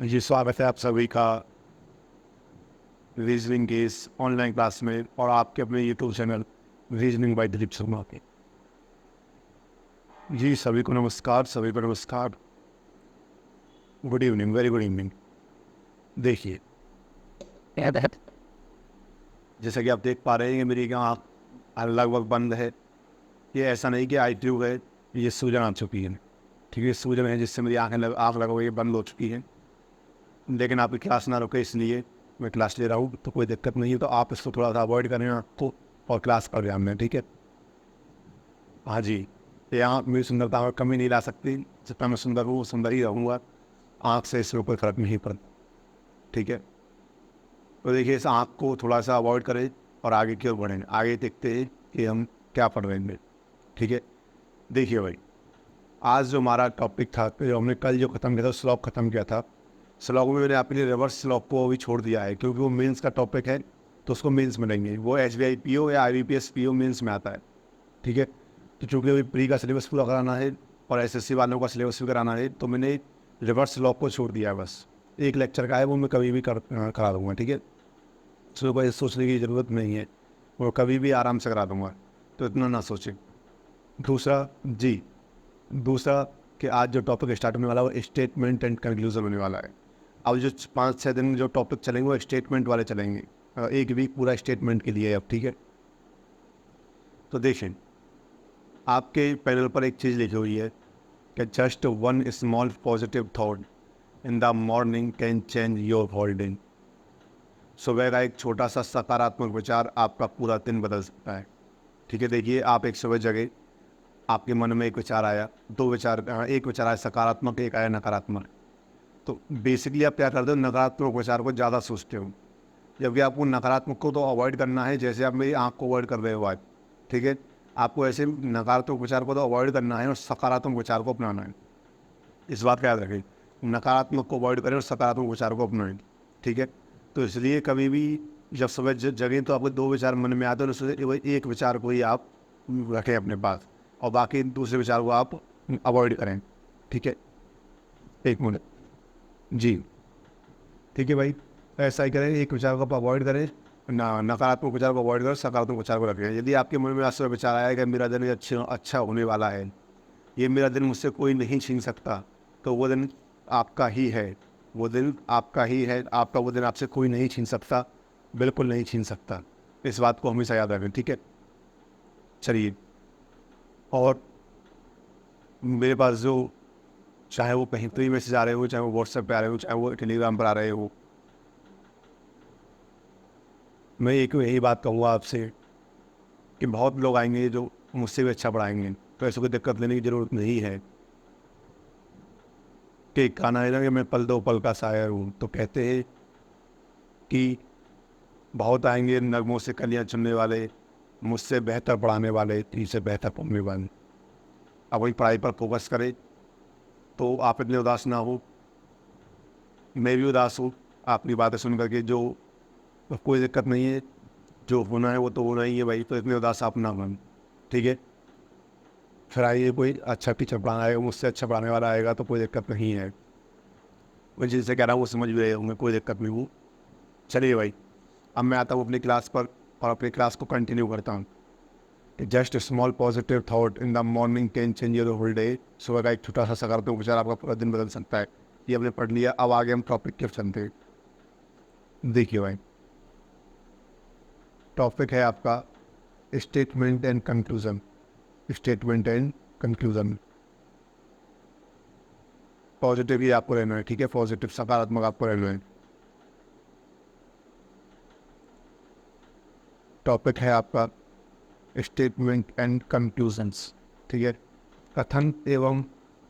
जी, स्वागत है आप सभी का रीजनिंग के इस ऑनलाइन क्लास में और आपके अपने YouTube channel reasoning bye Dilip Sharma के। जी, सभी को नमस्कार, सभी को नमस्कार। Good evening, very good evening. देखिए, जैसा कि आप देख पा रहे हैं, मेरी आँख लगभग बंद है। ये ऐसा नहीं कि आई ट्यूब है, ये सूजन आ चुकी है। ठीक है, सूजन है जिससे मेरी आँख लगा हुई बंद हो चुकी है। लेकिन आपकी क्लास ना रुके इसलिए मैं क्लास ले रहा हूँ, तो कोई दिक्कत नहीं है। तो आप इसको थोड़ा सा अवॉइड करें आपको और क्लास पर ध्यान दें, ठीक है। हाँ जी, ये आँख मेरी सुंदरता में कमी नहीं ला सकती। जितना मैं सुंदर हूँ सुंदर ही रहूँगा। आँख से इसमें कोई फर्क नहीं पड़ता, ठीक है। तो देखिए, इस आँख को थोड़ा सा अवॉइड करें और आगे की ओर बढ़ें। आगे देखते हैं कि हम क्या पढ़ रहे हैं, ठीक है। देखिए भाई, आज जो हमारा टॉपिक था, जो हमने कल जो ख़त्म किया था, स्लॉक ख़त्म किया था। स्लॉक में मैंने आपके लिए रिवर्स स्लॉक को अभी छोड़ दिया है, क्योंकि वो मेंस का टॉपिक है, तो उसको मेंस में लेंगे। वो SBI PO या IBPS PO मेंस में आता है, ठीक है। तो चूँकि अभी प्री का सिलेबस पूरा कराना है और SSC वालों का सिलेबस भी कराना है, तो मैंने रिवर्स स्लॉक को छोड़ दिया है। बस एक लेक्चर का है, वो मैं कभी भी करा दूँगा, ठीक है। उसमें कोई सोचने की ज़रूरत नहीं है, वो कभी भी आराम से करा दूँगा, तो इतना ना सोचें। दूसरा कि आज जो टॉपिक स्टार्ट होने वाला है वो स्टेटमेंट एंड कंक्लूजन होने वाला है। अब जो 5-6 दिन जो टॉपिक चलेंगे वो स्टेटमेंट वाले चलेंगे। एक वीक पूरा स्टेटमेंट के लिए है अब, ठीक है। तो देखें, आपके पैनल पर एक चीज़ लिखी हुई है कि just one small positive thought in the morning can change your whole day. सुबह का एक छोटा सा सकारात्मक विचार आपका पूरा दिन बदल सकता है, ठीक है। देखिए, आप एक सुबह जगह, आपके मन में एक विचार आया, एक विचार आया सकारात्मक, एक आया नकारात्मक। तो बेसिकली आप क्या करते हो, नकारात्मक विचार को ज़्यादा सोचते हो, जबकि आपको नकारात्मक को तो अवॉइड करना है। जैसे आप मेरी आँख को अवॉइड कर रहे हो आज, ठीक है। आपको ऐसे नकारात्मक विचार को तो अवॉइड करना है और सकारात्मक विचार को अपनाना है। इस बात का याद रखें, नकारात्मक को अवॉइड करें और सकारात्मक विचार को अपनाएं, ठीक है। तो इसलिए कभी भी जब सुबह जगें तो आपको 2 विचार मन में आते हैं, उसमें वही एक विचार को ही आप रखें अपने पास और बाकी दूसरे विचार को आप अवॉइड करें, ठीक है। 1 मिनट जी, ठीक है भाई, ऐसा ही करें। एक विचार को आप अवॉइड करें, नकारात्मक विचार को अवॉइड करें, सकारात्मक विचार को रखें। यदि आपके मन में आज सुबह विचार आया कि मेरा दिन अच्छा होने वाला है, ये मेरा दिन मुझसे कोई नहीं छीन सकता, तो वो दिन आपका ही है। वो दिन आपका ही है, आपका वो दिन आपसे कोई नहीं छीन सकता, बिल्कुल नहीं छीन सकता। इस बात को हमेशा याद रखें, ठीक है। चलिए, और मेरे पास जो, चाहे वो कहीं तो ही मैसेज आ रहे हो, चाहे वो व्हाट्सएप पे आ रहे हो, चाहे वो टेलीग्राम पर आ रहे हो, मैं एक यही बात कहूँगा आपसे कि बहुत लोग आएंगे जो मुझसे भी अच्छा पढ़ाएंगे, तो ऐसे कोई दिक्कत लेने की ज़रूरत नहीं है। कि गाना है ना कि मैं पल दो पल का शायर हूँ, तो कहते हैं कि बहुत आएंगे नगमों से कलियाँ चुनने वाले, मुझसे बेहतर पढ़ाने वाले, तुझसे बेहतर पढ़ने वाले। अब वही पढ़ाई पर फोकस करें, तो आप इतने उदास ना हो। मैं भी उदास हूँ आपकी बातें सुन करके, जो कोई दिक्कत नहीं है, जो होना है वो तो होना ही है भाई, तो इतने उदास आप ना बन, ठीक है। फिर आइए, कोई अच्छा टीचर पढ़ाना आएगा, मुझसे अच्छा पढ़ाने वाला आएगा, तो कोई दिक्कत नहीं है। मैं जिससे कह रहा हूँ वो समझ भी रहे होंगे, कोई दिक्कत नहीं हो। चलिए भाई, अब मैं आता हूँ अपनी क्लास पर और अपनी क्लास को कंटिन्यू करता हूँ। Just small positive thought in the morning can change your whole day. सुबह का एक छोटा सा सकारात्मक विचार आपका पूरा दिन बदल सकता है। ये हमने पढ़ लिया, अब आगे हम टॉपिक के चलते हैं। देखिए भाई, टॉपिक है आपका statement and conclusion. Statement and conclusion, positive ही आपको रहना है, ठीक है। पॉजिटिव, सकारात्मक आपको रहना है। टॉपिक है आपका स्टेटमेंट एंड कंक्लूजन्स, ठीक है। कथन एवं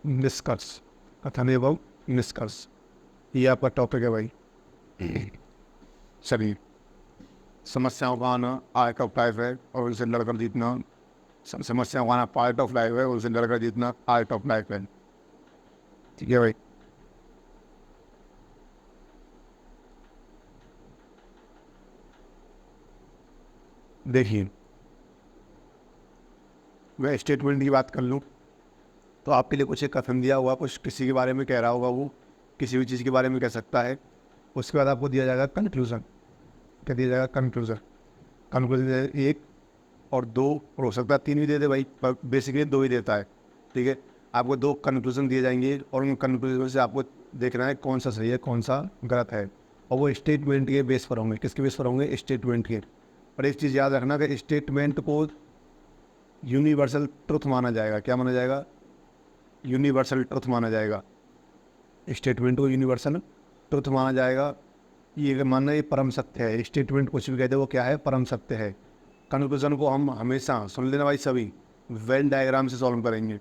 निष्कर्ष, कथन एवं निष्कर्ष, ये आपका टॉपिक है भाई। चलिए, समस्याओं का आना आर्ट ऑफ लाइफ है और उनसे लड़कर जीतना, समस्याओं का आना पार्ट ऑफ लाइफ है, उनसे लड़कर जीतना आर्ट ऑफ लाइफ है, ठीक है भाई। देखिए, मैं स्टेटमेंट की बात कर लूँ तो आपके लिए कुछ एक कथन दिया हुआ, कुछ किसी के बारे में कह रहा होगा वो, किसी भी चीज़ के बारे में कह सकता है। उसके बाद आपको दिया जाएगा कंक्लूज़न। क्या दिया जाएगा? कंक्लूज़न। कंक्लूज़न 1 और 2 और हो सकता है 3 भी दे दे भाई, पर बेसिकली 2 ही देता है, ठीक है। आपको 2 कंक्लूज़न दिए जाएंगे और उन कंक्लूज़न से आपको देखना है कौन सा सही है कौन सा गलत है, और वो स्टेटमेंट के बेस पर होंगे। किसके बेस पर होंगे? स्टेटमेंट के। और एक चीज़ याद रखना कि स्टेटमेंट को यूनिवर्सल ट्रुथ माना जाएगा। क्या माना जाएगा? यूनिवर्सल ट्रुथ माना जाएगा। स्टेटमेंट को यूनिवर्सल ट्रुथ माना जाएगा। ये मानना ये परम सत्य है। स्टेटमेंट कुछ भी कहते हैं वो क्या है? परम सत्य है। कंक्लूजन को हम हमेशा, सुन लेना भाई सभी, वेन डायग्राम से सॉल्व करेंगे।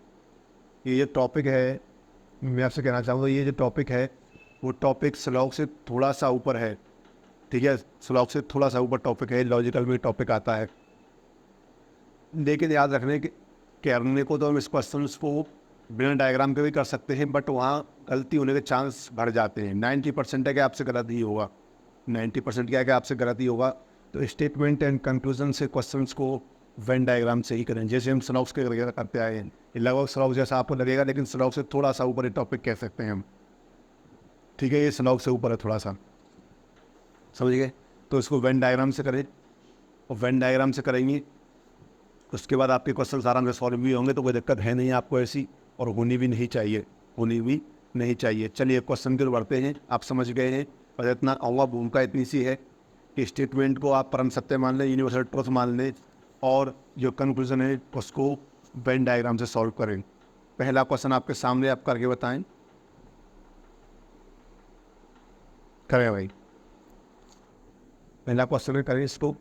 ये जो टॉपिक है, मैं आपसे कहना चाहूँगा, ये जो टॉपिक है वो टॉपिक स्लॉग से थोड़ा सा ऊपर है, ठीक है। स्लॉग से थोड़ा सा ऊपर टॉपिक है, लॉजिकल में टॉपिक आता है। लेकिन याद रखने के करने को तो हम इस क्वेश्चन को बिना डायग्राम के भी कर सकते हैं, बट वहाँ गलती होने के चांस बढ़ जाते हैं। 90% है कि आपसे गलत ही होगा, 90% क्या है कि आपसे गलत ही होगा। तो स्टेटमेंट एंड कंक्लूजन से क्वेश्चंस को वेन डायग्राम से ही करें, जैसे हम स्लॉग्स के करते आए हैं। ये लगभग स्लॉग जैसा आपको लगेगा, लेकिन स्लॉग से थोड़ा सा ऊपर ये टॉपिक कह सकते हैं हम, ठीक है। ये स्लॉग से ऊपर है थोड़ा सा, समझ गए। तो इसको वेन डायग्राम से करें, और वेन डायग्राम से करेंगे उसके बाद आपके क्वेश्चन आराम से सॉल्व भी होंगे। तो कोई दिक्कत है नहीं आपको ऐसी, और होनी भी नहीं चाहिए, होनी भी नहीं चाहिए। चलिए क्वेश्चन की ओर बढ़ते हैं। आप समझ गए हैं, और इतना अव्वा भूमिका इतनी सी है कि स्टेटमेंट को आप परम सत्य मान लें, यूनिवर्सल ट्रुथ मान लें, और जो कंक्लूजन है उसको वेन डायग्राम से सॉल्व करें। पहला क्वेश्चन आपके सामने, आप करके बताएं। करें भाई, पहला क्वेश्चन करें इसको।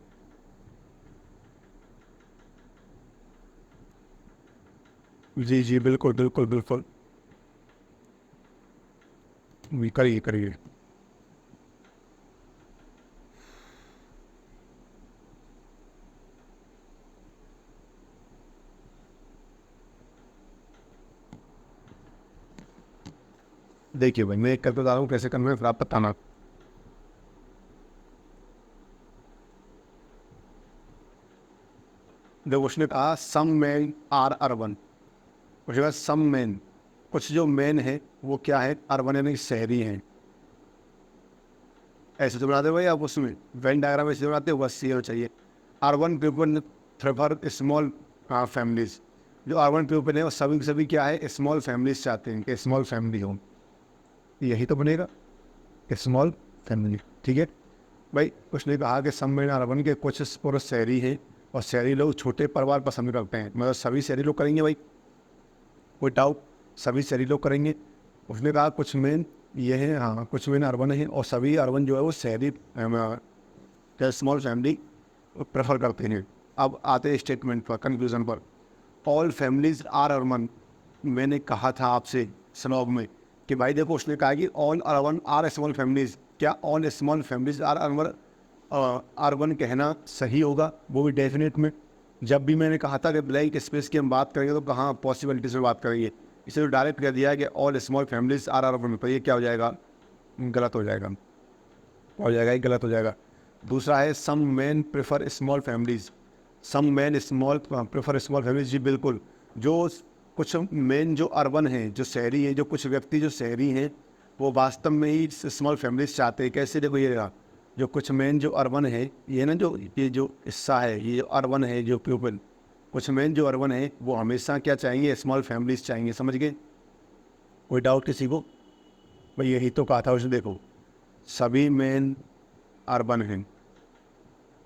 जी जी बिल्कुल बिल्कुल बिल्कुल, करिए करिए। देखिए भाई, मैं एक करके बता रहा हूँ कैसे करना है, फिर आप बताना। देखो उसने कहा सम मैन आर अर्बन, उसके बाद सम मैन, कुछ जो मैन है वो क्या है? अर्बन यानी शहरी हैं। ऐसे तो बनाते हो भाई आप, उसमें वेन डायग्राम ऐसे बनाते हो, बस ये होना चाहिए। Urban people prefer small families. जो अर्बन पीपल है वो सभी के सभी क्या है? स्मॉल फैमिलीज चाहते हैं कि स्मॉल फैमिली हो। यही तो बनेगा, स्मॉल फैमिली, ठीक है भाई। उसने कहा कि सम मैन आर अर्बन के कुछ पुरुष शहरी हैं, और शहरी लोग छोटे परिवार पसंद करते हैं। मतलब सभी शहरी लोग करेंगे भाई, कोई डाउट? सभी शहरी लोग करेंगे। उसने कहा कुछ मेन ये है, हाँ कुछ मेन अर्बन है, और सभी अर्बन जो है वो शहरी क्या स्मॉल फैमिली प्रेफर करते हैं। अब आते हैं स्टेटमेंट पर, कंक्लूजन पर। All families are urban. मैंने कहा था आपसे स्लॉग में कि भाई देखो, उसने कहा कि all urban are small families. क्या all small families are urban urban कहना सही होगा? वो भी डेफिनेट में। जब भी मैंने कहा था कि ब्लैंक स्पेस की हम बात करेंगे तो कहाँ पॉसिबिलिटीज में बात करेंगे, इसे तो डायरेक्ट कह दिया है कि all small families are urban. तो ये क्या हो जाएगा? गलत हो जाएगा, हो जाएगा, ये गलत हो जाएगा। दूसरा है some man prefer small families. Some man small prefer small families, जी बिल्कुल। जो कुछ मैन जो अर्बन हैं, जो शहरी हैं, जो कुछ व्यक्ति जो शहरी हैं, वो वास्तव में ही स्मॉल फैमिलीज चाहते हैं। कैसे? देखो ये रहा, जो कुछ मैन जो अर्बन है, ये ना जो ये जो हिस्सा है, ये जो अर्बन है, जो पीपल, कुछ मैन जो अर्बन है वो हमेशा क्या चाहेंगे? स्मॉल फैमिलीज चाहेंगे। समझ गए? कोई डाउट किसी को? भाई यही तो कहा था उसने। देखो सभी मैन अर्बन हैं,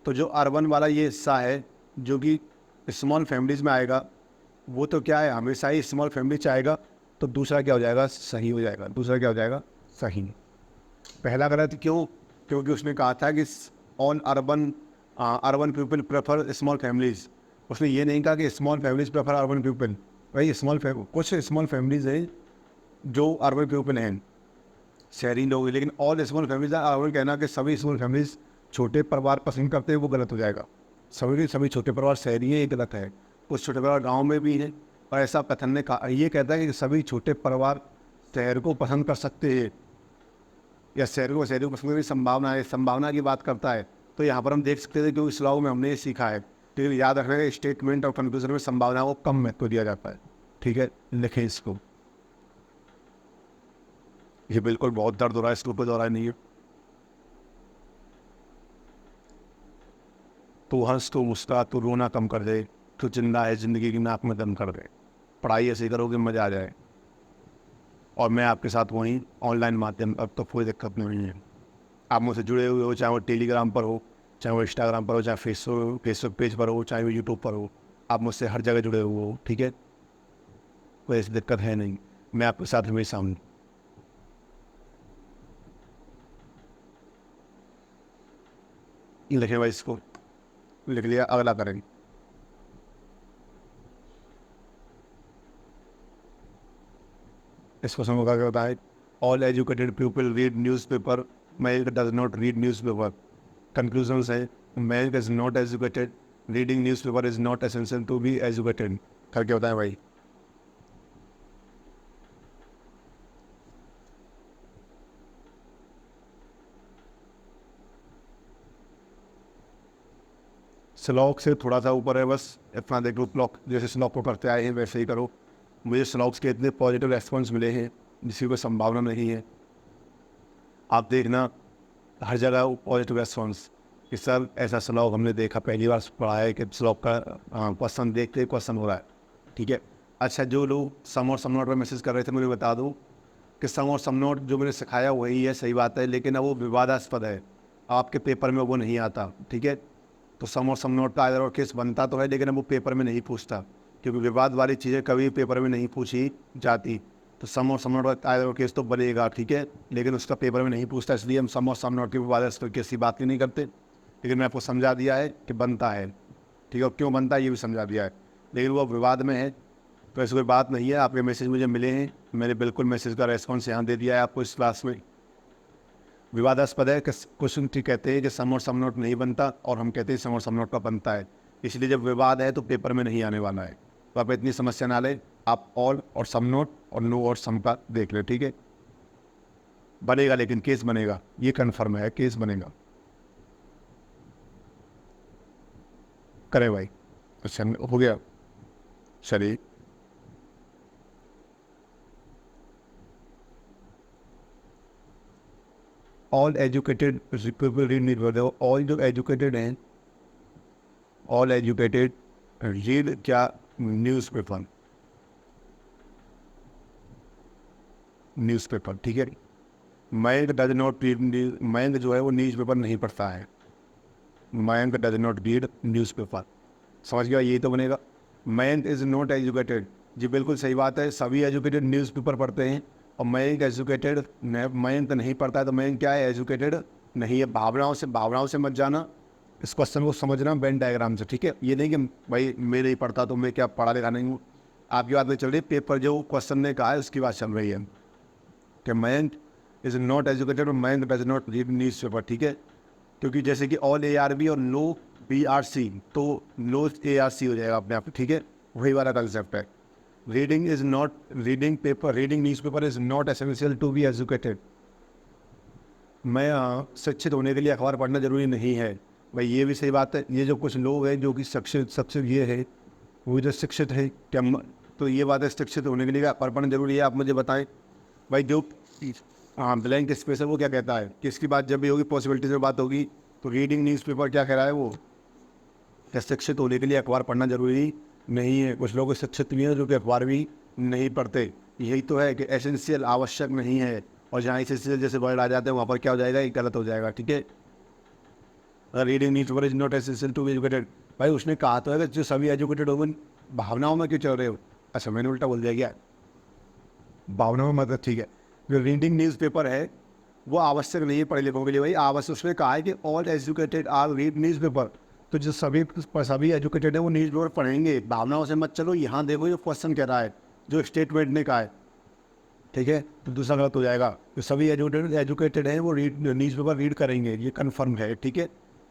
तो जो अर्बन वाला ये हिस्सा है जो कि स्मॉल फैमिलीज में आएगा, वो तो क्या है? हमेशा ही स्मॉल फैमिली चाहेगा। तो दूसरा क्या हो जाएगा? सही हो जाएगा। दूसरा क्या हो जाएगा? सही। पहला गलत क्यों? क्योंकि उसने कहा था कि on urban urban people prefer small families. उसने ये नहीं कहा कि small families prefer urban people. भाई कुछ स्मॉल फैमिलीज हैं जो अर्बन पीपल हैं, शहरी लोग हैं, लेकिन ऑल स्मॉल फैमिलीज अर्बन कहना कि सभी स्मॉल फैमिलीज छोटे परिवार पसंद करते हैं, वो गलत हो जाएगा। सभी के सभी छोटे परिवार शहरी हैं, ये गलत है। कुछ छोटे परिवार गाँव में भी हैं, और ऐसा कथन ने कहा, ये कहता है कि सभी छोटे परिवार शहर को पसंद कर सकते हैं, या शहर को पसंद करने की संभावना है, संभावना की बात करता है। तो यहाँ पर हम देख सकते थे, क्योंकि स्लॉग में हमने ये सीखा है, ठीक है। याद रखना है स्टेटमेंट और कंक्लूजन में संभावना को कम महत्व दिया जाता है, ठीक है। लिखें इसको। ये बिल्कुल बहुत दर्द हो रहा है, इसको कोई दोहराया नहीं है। तू हंस, तू मुस्कुरा, तू रोना कम कर दे, तू जिंदा है ज़िंदगी की नाक में दम कर दे। पढ़ाई ऐसे करोगे मज़ा आ जाए, और मैं आपके साथ वहीं ऑनलाइन माध्यम, अब तो कोई दिक्कत नहीं है। आप मुझसे जुड़े हुए हो, चाहे वो टेलीग्राम पर हो, चाहे वो इंस्टाग्राम पर हो, चाहे फेसबुक पेज पर हो, चाहे वो यूट्यूब पर हो, आप मुझसे हर जगह जुड़े हुए हो, ठीक है। कोई ऐसी दिक्कत है नहीं, मैं आपके साथ हमेशा हूँ। लिखे भाई, इसको लिख लिया, अगला करेंगे। इस क्वेश्चन को क्या होता है? All educated people read news paper, man does not read news paper. Conclusion है, man is not educated, reading news paper is not essential to be educated. करके बताएं भाई। स्लॉक से थोड़ा सा ऊपर है बस, अपना देख लो, ब्लॉक जैसे स्लॉक को करते आए हैं वैसे ही करो। मुझे स्लॉक्स के इतने पॉजिटिव रेस्पॉन्स मिले हैं जिसकी कोई संभावना नहीं है। आप देखना हर जगह पॉजिटिव रेस्पॉन्स कि सर ऐसा स्लॉग हमने देखा, पहली बार पढ़ा है कि स्लॉग का क्वेश्चन देखते क्वेश्चन हो रहा है, ठीक है। अच्छा, जो लोग सम और सम नोट पर मैसेज कर रहे थे, मुझे बता दूं कि सम और सम नोट जो मैंने सिखाया वही है, सही बात है, लेकिन अब वो विवादास्पद है, आपके पेपर में वो नहीं आता, ठीक है। तो सम और सम नोट का आइदर और केस बनता तो है, लेकिन अब वो पेपर में नहीं पूछता, क्योंकि विवाद वाली चीज़ें कभी पेपर में नहीं पूछी जाती। तो सम और सम नोट का आइदर और केस तो बनेगा, ठीक है, लेकिन उसका पेपर में नहीं पूछता, इसलिए हम सम और सम नोट के विवादास्पद केस की बात ही नहीं करते। लेकिन मैं आपको समझा दिया है कि बनता है, ठीक है, और क्यों बनता है ये भी समझा दिया है, लेकिन वो विवाद में है, तो ऐसी कोई बात नहीं है। आपके मैसेज मुझे मिले हैं, मैंने बिल्कुल मैसेज का रेस्पॉन्स यहाँ दे दिया है आपको इस क्लास में। विवादास्पद है कि क्वेश्चन ठीक कहते हैं कि सम और सम नोट नहीं बनता, और हम कहते हैं सम और सम नोट का बनता है, इसलिए जब विवाद है तो पेपर में नहीं आने वाला है। तो आप इतनी समस्या ना लें, आप ऑल और सम नोट और नो और सम का देख लें, ठीक है। बनेगा, लेकिन केस बनेगा, ये कन्फर्म है, केस बनेगा। करें भाई, अच्छा हो गया, चलिए। All educated people read news, all जो एजुकेटेड हैं, ऑल एजुकेटेड रीड क्या? न्यूज़पेपर, न्यूज़पेपर, ठीक है। Mayank does not read, Mayank जो है वो न्यूज़पेपर नहीं पढ़ता है, Mayank does not read newspaper. समझ गया, यही तो बनेगा। मयंक इज़ नॉट एजुकेटेड, जी बिल्कुल सही बात है, सभी एजुकेटेड न्यूज़पेपर पढ़ते हैं, और मयंक एजुकेटेड, मयंक नहीं पढ़ता है, तो मयंक क्या है? एजुकेटेड नहीं है। भावनाओं से मत जाना, इस क्वेश्चन को समझना वेन डायग्राम से, ठीक है। ये नहीं कि भाई मैं नहीं पढ़ता तो मैं क्या पढ़ा लिखा नहीं हूँ, आपकी बात नहीं चल रही, पेपर जो क्वेश्चन ने कहा है उसकी बात चल रही है कि मयंक इज़ नॉट एजुकेटेड और Mayank does not read newspaper, ठीक है। क्योंकि जैसे कि ऑल ARB और नो BRC, तो नो ARC हो जाएगा अपने आप, ठीक है, वही वाला कंसेप्ट है। Reading is not, reading paper, reading newspaper is not essential to be educated. मैं शिक्षित होने के लिए अखबार पढ़ना जरूरी नहीं है, भाई ये भी सही बात है। ये जो कुछ लोग हैं जो कि शिक्षित, सबसे ये है वो जो शिक्षित है क्या, तो ये बात है शिक्षित होने के लिए अखबार पढ़ना जरूरी है, आप मुझे बताएं भाई। जो ब्लैंक स्पेस है वो क्या कहता है कि इसकी बात जब भी होगी, पॉसिबिलिटी में बात होगी, तो रीडिंग न्यूज़पेपर क्या कह रहा है वो, क्या शिक्षित होने के लिए अखबार पढ़ना जरूरी नहीं है। कुछ लोग शिक्षित भी हैं जो कि अखबार भी नहीं पढ़ते, यही तो है कि एसेंशियल, आवश्यक नहीं है, और जहाँ एसेंशियल जैसे वर्ड आ जाते हैं वहाँ पर क्या हो जाएगा, ये गलत हो जाएगा, ठीक है। Reading newspaper is not essential to be educated, भाई उसने कहा तो है कि जो सभी एजुकेटेड होंगे, भावनाओं में क्यों चल रहे हो? अच्छा, मैंने उल्टा बोल दिया क्या? भावनाओं में मतलब, ठीक है। जो रीडिंग न्यूज़पेपर है वो आवश्यक नहीं है पढ़े लिखों के लिए, भाई आवश्यक, उसने कहा है कि all educated are read newspaper, तो जो सभी एजुकेटेड है वो न्यूज़पेपर पढ़ेंगे, भावनाओं से मत चलो। यहाँ देखो ये क्वेश्चन कह रहा है, जो स्टेटमेंट ने कहा है, ठीक है, तो दूसरा गलत हो जाएगा। जो सभी एजुकेटेड हैं वो न्यूज़पेपर रीड करेंगे, ये कन्फर्म है, ठीक है।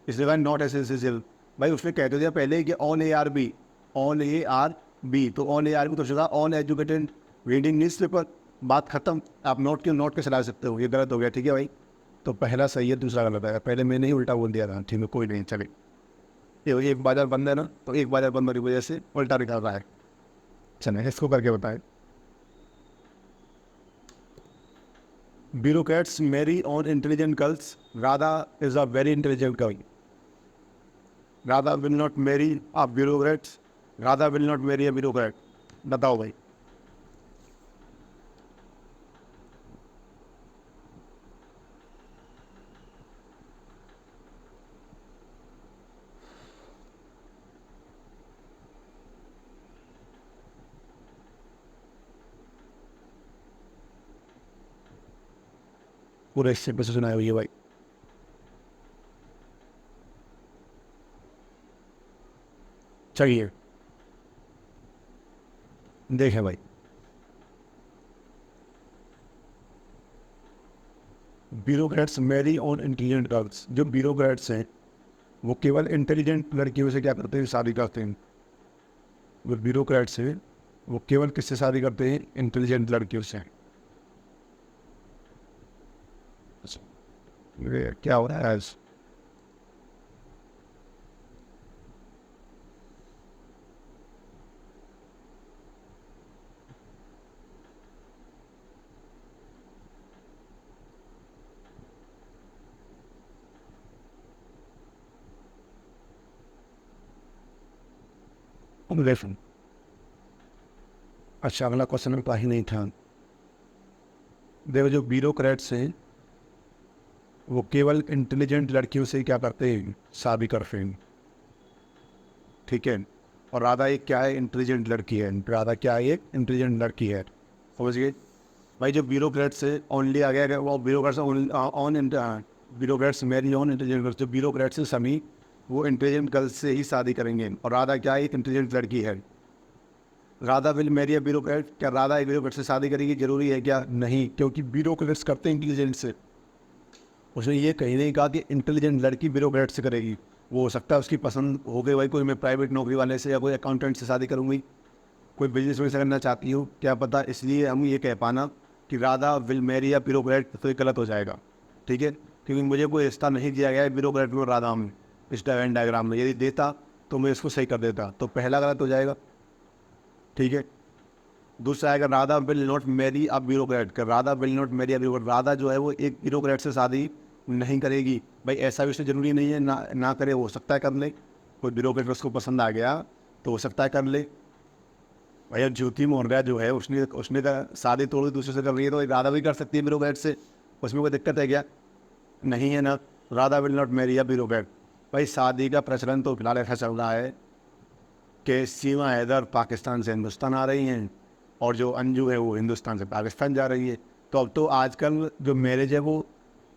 इसलिए कहा नॉट एसेंशियल, भाई उसने कह तो दिया पहले कि ऑन ARB, ऑन ARB, तो ऑन ARB तो सीधा ऑन एजुकेटेड रीडिंग न्यूज़पेपर, बात खत्म। आप नोट के चला सकते हो, ये गलत हो गया, ठीक है भाई। तो पहला सही है, दूसरा गलत है, पहले मैंने ही उल्टा बोल दिया था, ठीक है, कोई नहीं, चले। ये एक बाजार बंद है ना, तो एक बाजार बंद होने की वजह से उल्टा निकल रहा है। चले इसको करके बताएं। bureaucrats marry on intelligent girls. Radha is a very intelligent girl. Radha will not marry a bureaucrat. Radha will not marry a bureaucrat. बताओ भाई। पूरे हिस्से पे से सुनाया हुई है भाई। चलिए देखें भाई, bureaucrats marry on intelligent girls. जो ब्यूरोक्रेट्स हैं वो केवल इंटेलिजेंट लड़कियों से क्या करते हैं, शादी करते हैं। जो ब्यूरोक्रेट्स हैं वो केवल किससे शादी करते हैं, इंटेलिजेंट लड़कियों से। ये क्या हो रहा है आज? लेसन अच्छा, अगला क्वेश्चन में ही नहीं था। देखो जो ब्यूरोक्रेट्स हैं वो केवल इंटेलिजेंट लड़कियों से क्या करते हैं, शादी करते हैं, ठीक है। और राधा एक क्या है, इंटेलिजेंट लड़की है। राधा क्या है, एक इंटेलिजेंट लड़की है। समझ गए भाई। जो ब्यूरोक्रेट्स है ओनली आ गया वो bureaucrats on bureaucrats marry on intelligent girls. जो ब्यूरोक्रेट्स हैं सभी वो इंटेलिजेंट गर्ल्स से ही शादी करेंगे। और राधा क्या है, एक इंटेलिजेंट लड़की है। Radha will marry a bureaucrat. क्या राधा एक ब्यूरोक्रेट से शादी करेगी, जरूरी है क्या? नहीं, क्योंकि ब्यूरोक्रेट्स करते हैं इंटेलिजेंट से। उसने ये कहीं नहीं कहा कि इंटेलिजेंट लड़की ब्यूरोक्रेट से करेगी। वो हो सकता है उसकी पसंद हो गई भाई, कोई मैं प्राइवेट नौकरी वाले से या कोई अकाउंटेंट से शादी करूँगी, कोई बिजनेस में से करना चाहती हूँ, क्या पता। इसलिए हम ये कह पाना कि राधा विल मैरी या ब्यूरोक्रेट तो ये गलत हो जाएगा, ठीक है। क्योंकि मुझे कोई रिश्ता नहीं दिया गया है ब्यूरोक्रेट में राधा में इस वेन डायग्राम में। यदि देता तो मैं इसको सही कर देता, तो पहला गलत हो जाएगा, ठीक है। दूसरा आएगा Radha will not marry a bureaucrat. Radha will not marry a bureaucrat. Radha जो है वो एक ब्यूरोक्रेट से शादी नहीं करेगी। भाई ऐसा भी उससे ज़रूरी नहीं है ना करे, हो सकता है कर ले। कोई ब्यूरोक्रेट उसको पसंद आ गया तो हो सकता है कर ले। भैया ज्योति मौर्या जो है उसने उसने शादी तोड़ दी, दूसरे से कर रही है, तो राधा भी कर सकती है ब्यूरोक्रेट से। उसमें कोई दिक्कत है क्या? नहीं है ना। Radha will not marry a bureaucrat. भाई शादी का प्रचलन तो फिलहाल ऐसा चल रहा है कि सीमा हैदर पाकिस्तान से हिंदुस्तान आ रही हैं और जो अंजू है वो हिंदुस्तान से पाकिस्तान जा रही है। तो अब तो आजकल जो मैरिज है वो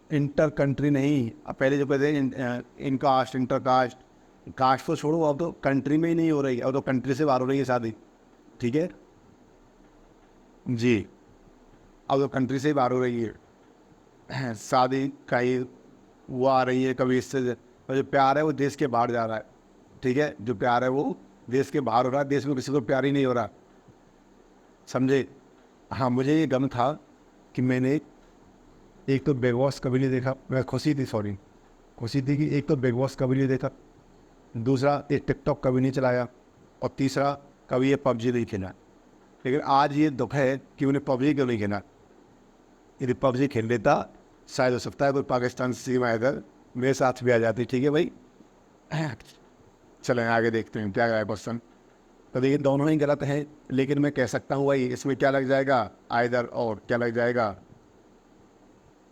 इंटर कंट्री नहीं, अब पहले जो कहते हैं इन कास्ट, इंटर कास्ट, कास्ट तो छोड़ो, अब तो कंट्री में ही नहीं हो रही है, अब तो कंट्री से बाहर हो रही है शादी, ठीक है जी। अब तो कंट्री से ही बाहर हो रही है शादी का ही वो आ रही है। कभी इससे जो प्यार है वो देश के बाहर जा रहा है, ठीक है। जो प्यार है वो देश के बाहर हो रहा है, देश में किसी को प्यार ही नहीं हो रहा, समझे। हाँ, मुझे ये गम था कि मैंने एक तो बिग बॉस कभी नहीं देखा। मैं खुशी थी, सॉरी, खुशी थी कि एक तो बिग बॉस कभी नहीं देखा, दूसरा ये टिकटॉक कभी नहीं चलाया, और तीसरा कभी ये पबजी नहीं खेला। लेकिन आज ये दुख है कि उन्हें पबजी क्यों नहीं खेला। यदि पबजी खेल लेता शायद हो सकता है कोई पाकिस्तान से सीमा अगर मेरे साथ भी आ जाती, ठीक है भाई। चलें आगे देखते हैं क्या है क्वेश्चन। तो देखिए दोनों ही गलत हैं, लेकिन मैं कह सकता हूँ भाई इसमें क्या लग जाएगा, आइदर और। क्या लग जाएगा,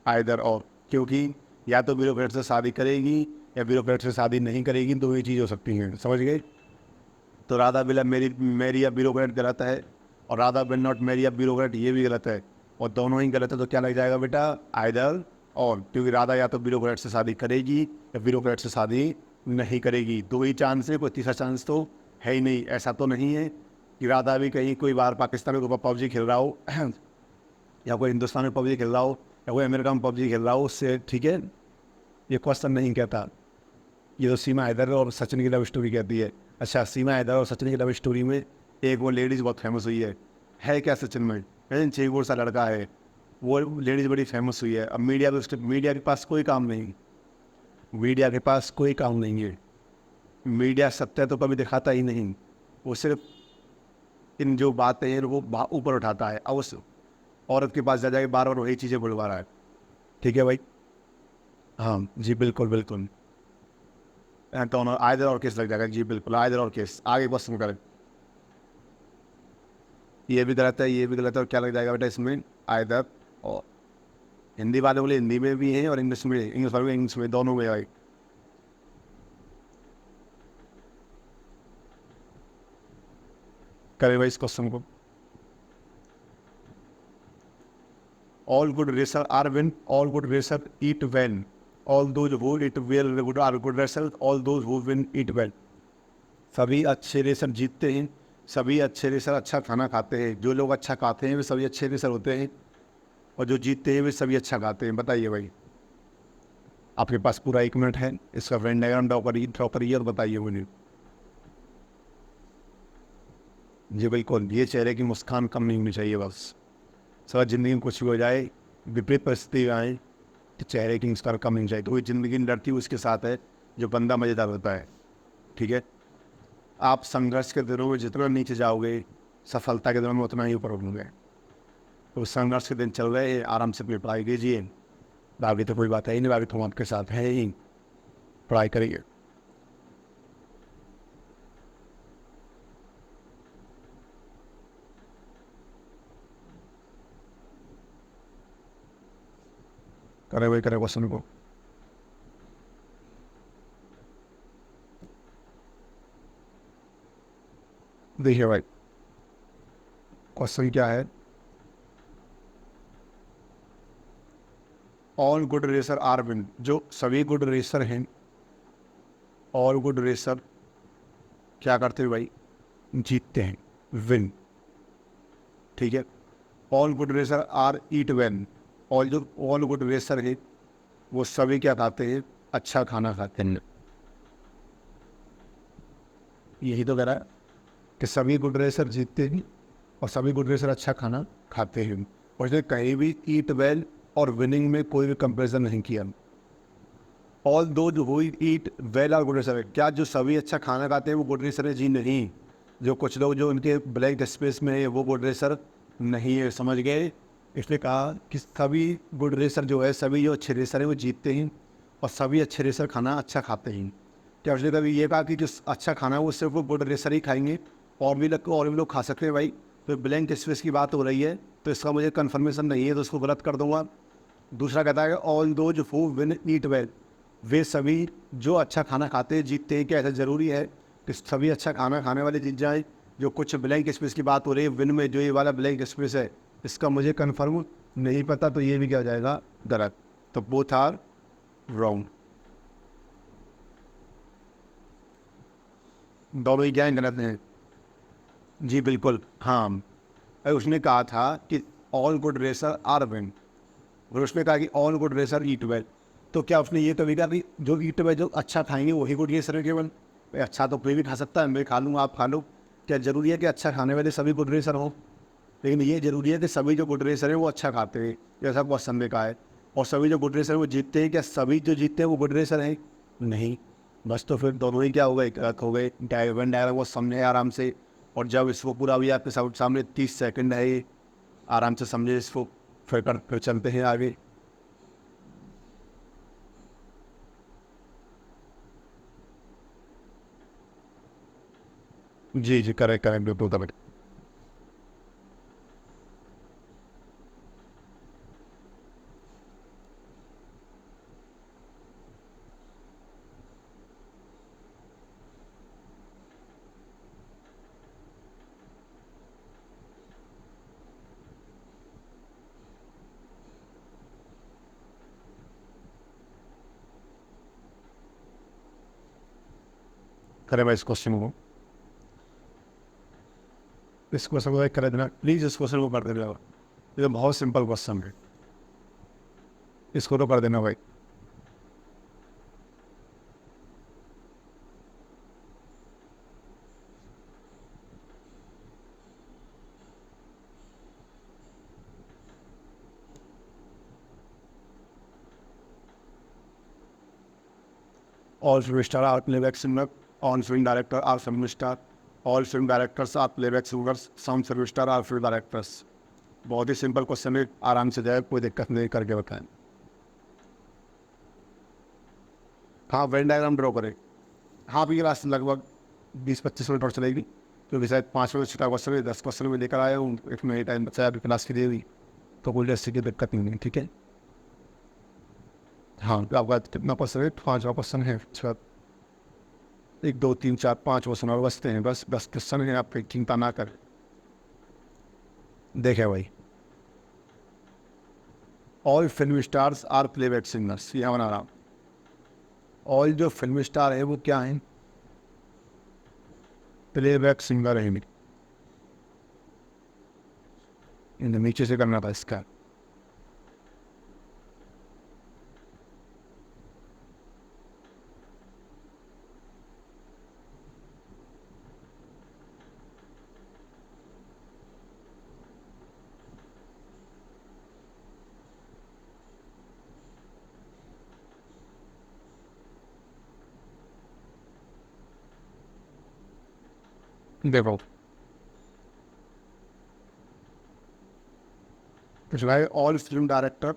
आइदर और। क्योंकि या तो ब्यूरोक्रेट से शादी करेगी या ब्यूरोक्रेट से शादी नहीं करेगी, दो ही चीज़ हो सकती हैं, समझ गए। तो राधा विल मैरी या ब्यूरोक्रेट गलत है, और राधा विल नॉट मैरी या ब्यूरोक्रेट ये भी गलत है, और दोनों ही गलत है। तो क्या लग जाएगा बेटा, आइदर और। क्योंकि राधा या तो ब्यूरोक्रेट से शादी करेगी या ब्यूरोक्रेट से शादी नहीं करेगी, दो ही चांस है, कोई तीसरा चांस तो है ही नहीं। ऐसा तो नहीं है कि राधा भी कहीं कोई बाहर पाकिस्तान में पबजी खेल रहा हो या कोई हिंदुस्तान में पबजी खेल रहा हो या कोई अमेरिका में पबजी खेल रहा हो उससे, ठीक है। ये क्वेश्चन नहीं कहता, ये तो सीमा हैदर और सचिन की लव स्टोरी कहती है। अच्छा, सीमा हैदर और सचिन की लव स्टोरी में एक वो लेडीज़ बहुत फेमस हुई है क्या सचिन में, लेकिन 6 सा लड़का है, वो लेडीज़ बड़ी फेमस हुई है। अब मीडिया के पास कोई काम नहीं, मीडिया के पास कोई काम नहीं है। मीडिया सत्य तो कभी दिखाता ही नहीं, वो सिर्फ इन जो बातें हैं वो ऊपर उठाता है। अब उस औरत के पास जा जाके बार बार वही चीज़ें बुलवा रहा है। ठीक है भाई। हाँ जी, बिल्कुल बिल्कुल। दोनों आइदर और केस लग जाएगा जी, बिल्कुल आइदर और केस। आगे क्वेश्चन करें। ये भी गलत है, ये भी गलत है, और क्या लग जाएगा बेटा इसमें? आइदर और। हिंदी वाले बोले हिंदी में भी है और इंग्लिश में, इंग्लिश वाले इंग्लिश में, दोनों में भाई। करें भाई इस क्वेश्चन को। All good racer are win, all good racer eat well, all those who eat well good are good racer, all those who win eat well. सभी अच्छे रेसर जीतते हैं, सभी अच्छे रेसर अच्छा खाना खाते हैं। जो लोग अच्छा खाते हैं वे सभी अच्छे रेसर होते हैं, और जो जीतते हैं वे सभी अच्छा खाते हैं। बताइए भाई। आपके पास पूरा 1 मिनट है, इसका वेन डायग्राम ड्रॉ करिए और बताइए मुझे। जी बिल्कुल, ये चेहरे की मुस्कान कम नहीं होनी चाहिए बस। सर ज़िंदगी में कुछ भी हो जाए, विपरीत परिस्थिति आए, तो चेहरे की मुस्कान कम नहीं होनी चाहिए। तो ज़िंदगी में लड़ती उसके साथ है जो बंदा मज़ेदार होता है। ठीक है। आप संघर्ष के दिनों में जितना नीचे जाओगे, सफलता के दिनों में उतना ही ऊपर उठोगे। तो संघर्ष के दिन चल रहे हैं, आराम से अपनी पढ़ाई कीजिए। बाकी तो कोई बात है ही नहीं, बाकी तो हम आपके साथ हैं ही। पढ़ाई करिए। करे वही करे क्वेश्चन को। देखिए भाई, क्वेश्चन क्या है? All good racer are win, जो सभी गुड रेसर हैं, ऑल गुड रेसर क्या करते हैं भाई? जीतते हैं, विन। ठीक है। All good racer are eat well, all good racer है वो सभी क्या खाते हैं? अच्छा खाना खाते हैं। यही तो कह रहा है कि सभी गुड रेसर जीतते हैं और सभी गुड रेसर अच्छा खाना खाते हैं। और इसने कहीं भी ईट वेल और विनिंग में कोई भी कंपैरिजन नहीं किया। ऑल दो जो हुई ईट वेल और गुड रेसर है, क्या जो सभी अच्छा खाना खाते हैं वो गुड रेसर है? जी नहीं। जो कुछ लोग जो उनके ब्लैक स्पेस में है वो गुड रेसर नहीं है, समझ गए? इसलिए कहा कि सभी गुड रेसर जो है, सभी जो अच्छे रेसर हैं वो जीतते हैं, और सभी अच्छे रेसर खाना अच्छा खाते हैं। क्या उसने कभी ये कहा कि जो अच्छा खाना है वो सिर्फ वो गुड रेसर ही खाएंगे, और भी लोग खा सकते हैं भाई? तो ब्लैंक स्पेस की बात हो रही है, तो इसका मुझे कन्फर्मेशन नहीं है, तो उसको गलत कर दूंगा। दूसरा कहता है कि ऑल दो जो हु विन ईट वेल, वे सभी जो अच्छा खाना खाते हैं जीतते हैं। क्या ऐसा ज़रूरी है कि सभी अच्छा खाना खाने वाले जीत जाएं? जो कुछ ब्लैंक स्पेस की बात हो रही है विन में, जो ये वाला ब्लैंक स्पेस है, इसका मुझे कन्फर्म नहीं पता, तो ये भी क्या हो जाएगा? गलत। तो बोथ आर रॉन्ग। दोनों ही क्या हैं? गलत हैं। जी बिल्कुल हाँ। अरे उसने कहा था कि all good racer are win, और उसने कहा कि all good racer eat well. तो क्या उसने ये कभी कहा कि जो ईट वेल जो अच्छा खाएंगे वही गुड रेसर है केवल? भाई अच्छा तो कोई भी खा सकता है, मैं खा लूँगा, आप खा लो। क्या ज़रूरी है कि अच्छा खाने वाले सभी गुड रेसर हों? लेकिन ये ज़रूरी है कि सभी जो गुड रेसर हैं वो अच्छा खाते हैं, जैसा क्वेश्चन में कहा है। और सभी जो गुड रेसर हैं वो जीतते हैं, क्या सभी जो जीतते हैं वो गुड रेसर हैं? नहीं। बस तो फिर दोनों ही क्या हो गए? गलत हो गए। डायग्राम वो समझे आराम से, और जब इसको पूरा भी आपके सामने 30 सेकंड है ये, आराम से समझे इसको, फिर चलते हैं आगे। जी जी, करेक्ट करेक्ट, बिल्कुल करेक्ट। करें भाई इस क्वेश्चन को। इस क्वेश्चन को कर देना प्लीज़, इस क्वेश्चन को कर देना। ये तो बहुत सिंपल क्वेश्चन है, इसको तो कर देना भाई। All film star are playback singer, all film director are film star, all film directors are playback singers, some film star are film directors. बहुत ही सिंपल क्वेश्चन है, आराम से जाए, कोई दिक्कत नहीं, करके बताएं। हाँ वेन डायग्राम ड्रॉ करें। हाँ आपकी क्लास लगभग 20-25 मिनट और चलेगी, क्योंकि शायद 5 मिनट का क्वेश्चन है, 10 क्वेश्चन में लेकर आया हूँ, एक मिनट टाइम बचा है अभी क्लास के लिए भी, तो कोई ऐसी की दिक्कत नहीं है, ठीक है। हाँ तो आपका कितना क्वेश्चन है, 5 क्वेश्चन है, उसके बाद 1 2 3 4 5 क्वेश्चन और बचते हैं, बस 10 क्वेश्चन है, आप चिंता ना करें। देखे भाई, all film stars are playback singers, यहाँ बना रहा हूँ। ऑल जो फिल्म स्टार है वो क्या है, प्लेबैक सिंगर है। नीचे से करना था इसका। देखो पिछला है, all film director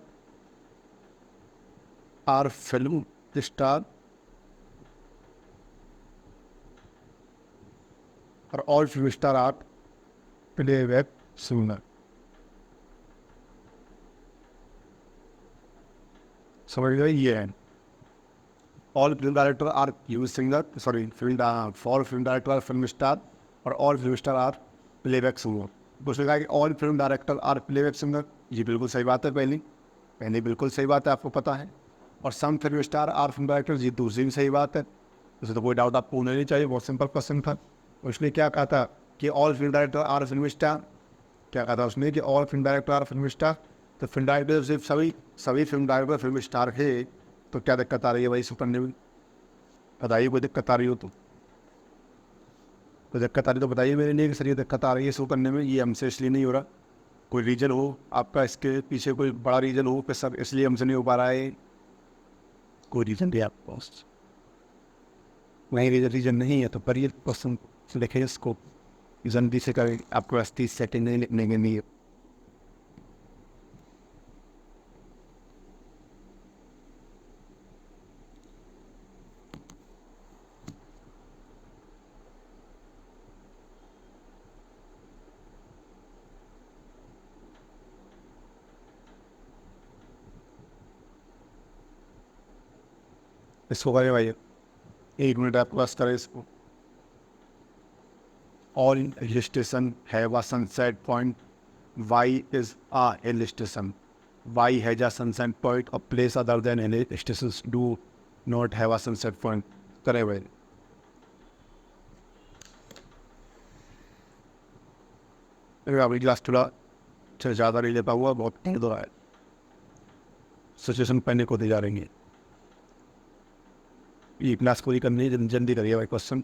are film star और all film star are playback singer. समझ गए, ये है all film director are you singer, sorry film for film director are film star और all film star are playback singer. उसने कहा कि all film director are playback singer, ये बिल्कुल सही बात है, पहली बिल्कुल सही बात है, आपको पता है। और some film star are film director, ये दूसरी भी सही बात है, उसे तो कोई डाउट आपको होना नहीं चाहिए, बहुत सिंपल क्वेश्चन था। उसने क्या कहा था कि all film director are film star, क्या कहा था उसने कि all film director are film star, तो फिल्म डायरेक्टर सिर्फ सभी फिल्म डायरेक्टर फिल्म स्टार है, तो क्या दिक्कत आ रही है भाई इस पढ़ने में, बताइए कोई दिक्कत आ रही हो तो दिक्कत आ रही तो बताइए मेरे लिए कि सर ये दिक्कत आ रही है इसको करने में, ये हमसे इसलिए नहीं हो रहा, कोई रीज़न हो आपका इसके पीछे, कोई बड़ा रीज़न हो कि सर इसलिए हमसे नहीं हो पा रहा है, कोई रीज़न भी आपके पास वहीं रीज़न नहीं है तो पर ये क्वेश्चन लिखे इसको जल्दी से करें, आपके पास 30 सेकेंड नहीं लिखने के लिए। इसको करें भाई, 1 मिनट आपके पास करें इसको। All hill station have a sunset point, Y is a hill station, Y has a sunset point, a place other than hill station do not have a sunset point. करें भाई, अभी क्लास थोड़ा ज़्यादा नहीं ले पाऊंगा, बहुत दर्द हो रहा है, सिचुएशन पैनिक होती जा रही है, ये क्लास पूरी करनी है, जल्दी करिए भाई क्वेश्चन।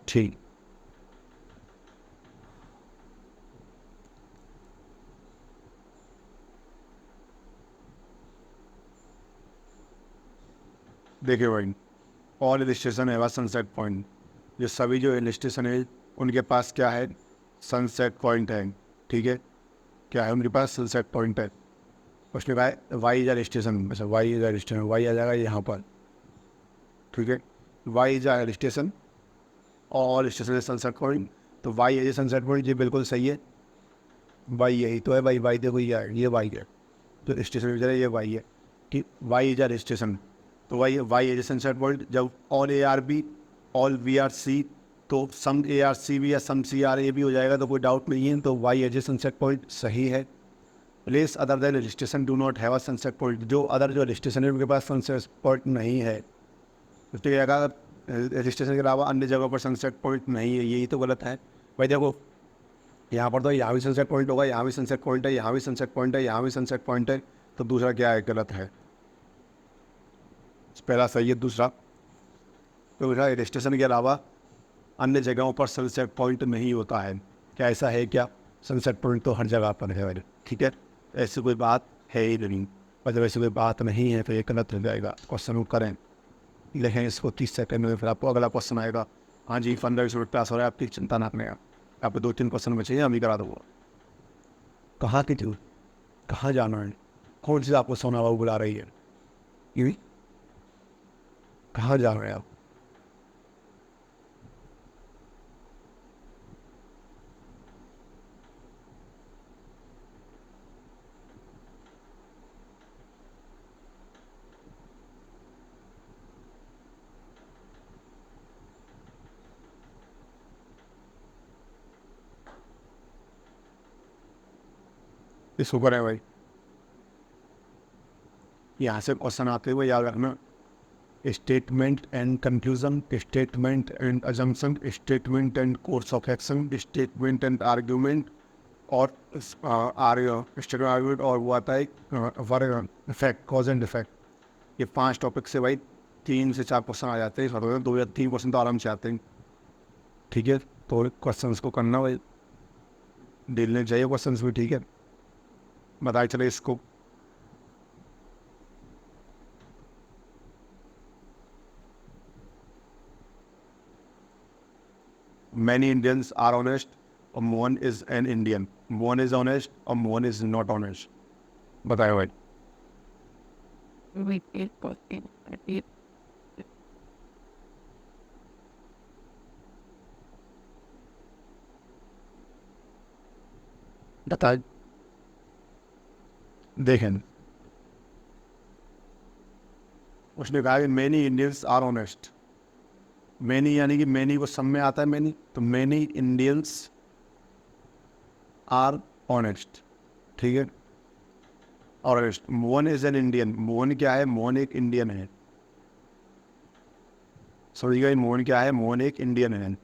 ठीक, देखिए भाई, ऑल हिल स्टेशन है सनसेट पॉइंट, ये सभी जो हिल स्टेशन है उनके पास क्या है, सनसेट पॉइंट है, ठीक है, क्या है उनके पास सनसेट पॉइंट है। उसने कहा है वाई इज हिल स्टेशन, अच्छा Y is hill station, Y आ जाएगा यहाँ पर, ठीक है, वाई इज हिल स्टेशन और स्टेशन है सनसेट पॉइंट, तो वाई है सनसेट पॉइंट, ये बिल्कुल सही है, वाई यही तो है भाई, वाई देखो ये वाई है, तो स्टेशन में है ये वाई है, ठीक, वाई इज हिल स्टेशन, तो वाई एज सनसेट पॉइंट, जब all A are B all V are C, तो सम ए आर सी भी या सम सी आर ए भी हो जाएगा, तो कोई डाउट नहीं है, तो वाई एज सनसेट पॉइंट सही है। Place other than hill station do not have a sunset point, जो अदर जो हिल स्टेशन है उनके पास सनसेट पॉइंट नहीं है, तो ठीक है, अगर हिल स्टेशन के अलावा अन्य जगहों पर सनसेट पॉइंट नहीं है, यही तो गलत है भाई। देखो यहाँ पर तो यहाँ भी सनसेट पॉइंट होगा, यहाँ भी सनसेट पॉइंट है, यहाँ भी सनसेट पॉइंट है, यहाँ भी सनसेट पॉइंट है, तो दूसरा क्या है, गलत है, पहला सही है, दूसरा तो हिल स्टेशन के अलावा अन्य जगहों पर सनसेट पॉइंट नहीं होता है, क्या ऐसा है क्या, सनसेट पॉइंट तो हर जगह पर है, ठीक है, ऐसी कोई बात है ही नहीं, और जब ऐसी कोई बात नहीं है तो ये गलत हो जाएगा, क्वेश्चन करें। लिखें इसको 30 सेकंड में, फिर आपको अगला क्वेश्चन आएगा। हाँ जी 15-20 मिनट पास हो रहा है आपकी, चिंता ना करें। आपको 2-3 क्वेश्चन बचे हैं, अभी करा दूँगा। कहाँ की थी, कहाँ जाना है, कौन सी आपको सोना बाबू बुला रही है, ये कहाँ जा रहे हैं आप? इसको करें भाई, यहाँ से क्वेश्चन आते हुए याद रखना, statement and conclusion, statement and assumption, statement and course of action, statement and argument, और स्टेटमेंट आर्ग्यूमेंट, और वो आता है वर्ग इफेक्ट, कॉज एंड इफेक्ट। ये 5 टॉपिक से भाई 3 से 4 क्वेश्चन आ जाते हैं, 2 या 3 क्वेश्चन तो आराम से आते हैं। ठीक है, तो क्वेश्चन को करना भाई, डीलने चाहिए क्वेश्चन भी। ठीक है, बताए चले इसको। Many Indians are honest, or one is an Indian. One is honest, or one is not honest. बताए भाई। बताए, देखें, उसने कहा कि many Indians are honest. Many यानी कि मैनी को सब में आता है मैनी, तो मैनी इंडियंस आर ऑनेस्ट। ठीक है, honest. Mohan is an Indian. Mohan क्या है? मोहन एक इंडियन है। समझिएगा, मोहन क्या है? मोहन एक इंडियन है।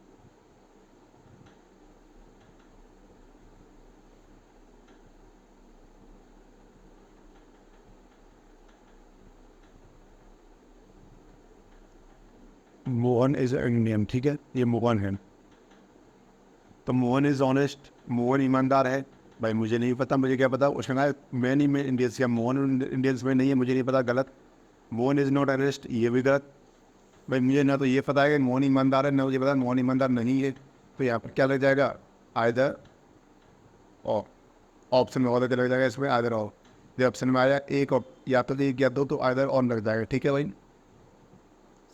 Mohan is Indian. ठीक है, ये मोहन है, तो मोहन इज ऑनेस्ट, मोहन ईमानदार है। भाई मुझे नहीं पता, मुझे क्या पता। उसने कहा मैं नहीं, मैं इंडियंस, या मोहन इंडियंस में नहीं है, मुझे नहीं पता, गलत। मोहन इज नॉट ऑनेस्ट, ये भी गलत। भाई मुझे ना तो ये पता है कि मोहन ईमानदार है, ना मुझे पता मोहन ईमानदार नहीं है, तो यहाँ पर क्या लग जाएगा? आइदर और। ऑप्शन में और लग जाएगा इसमें, आइदर और। जब ऑप्शन में आया एक और, या तो एक या दो, तो आइदर और लग जाएगा। ठीक है भाई,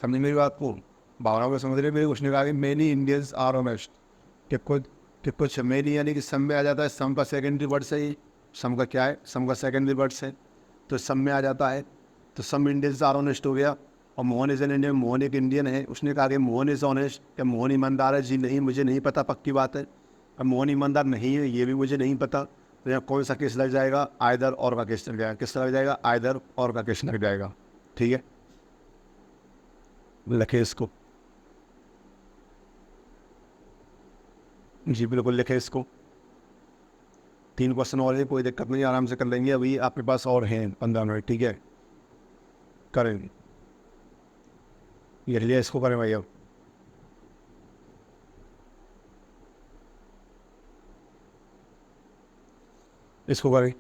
समझ मेरी बात को, भावनाओं को समझ रहे मेरे। उसने कहा कि मेनी इंडियंस आर ऑनेस्ट, कि कुछ मेनी यानी कि सम में आ जाता है, सम का सेकेंडरी वर्ड से ही। सम का क्या है? सम का सेकेंडरी वर्ड से, तो सम में आ जाता है, तो सम इंडियंस आर ऑनेस्ट हो गया। और Mohan is an Indian, Mohan एक इंडियन है। उसने कहा कि मोहन इज ऑनेस्ट, क्या मोहन ईमानदार है? जी नहीं, मुझे नहीं पता, पक्की बात है। अब मोहन ईमानदार नहीं है, ये भी मुझे नहीं पता। तो यहाँ कौन सा केस लग जाएगा? आइदर और का केस लग जाएगा। किस लग जाएगा? आइदर और का केस लग जाएगा। ठीक है, लिखे इसको। जी बिल्कुल, लिखे इसको। 3 क्वेश्चन और है, कोई दिक्कत नहीं, आराम से कर लेंगे। अभी आपके पास और हैं 15 मिनट। ठीक है, करेंगे, ये लिया, इसको करें भाई। अब इसको करें।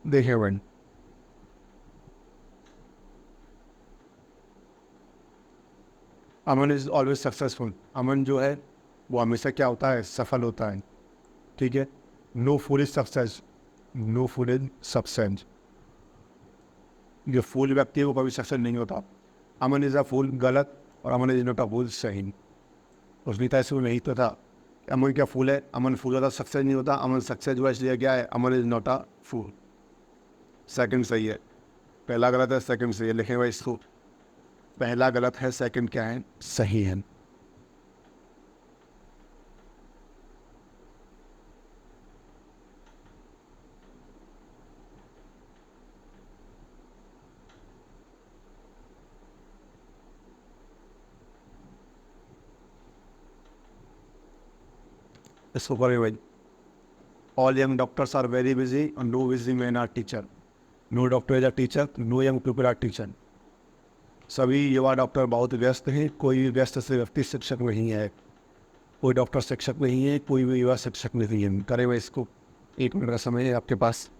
देखिए भाई, अमन इज ऑलवेज सक्सेसफुल। अमन जो है वो हमेशा क्या होता है? सफल होता है। ठीक है, no fool is success, no fool is success. जो फूल व्यक्ति है वो कभी सक्सेस नहीं होता। अमन इज अ फूल गलत, और अमन इज नॉट अ फूल सही। उसने था इसमें नहीं तो था। अमन क्या फूल है? अमन फूल होता, सक्सेस नहीं होता। अमन सक्सेस हुआ, इसलिए क्या है? Aman is not a fool. Second सही है, पहला गलत है, सेकंड सही है। लिखें भाई इसको, पहला गलत है, सेकंड क्या है? सही है। इसको करें भाई। All young doctors are very busy और no busy man are teacher. No doctor is a teacher, no young people are teacher. सभी युवा डॉक्टर बहुत व्यस्त हैं, कोई भी व्यस्त से व्यक्ति शिक्षक नहीं है। कोई डॉक्टर शिक्षक नहीं है, कोई भी युवा शिक्षक नहीं है। करें भाई इसको। 1 मिनट का समय है आपके पास।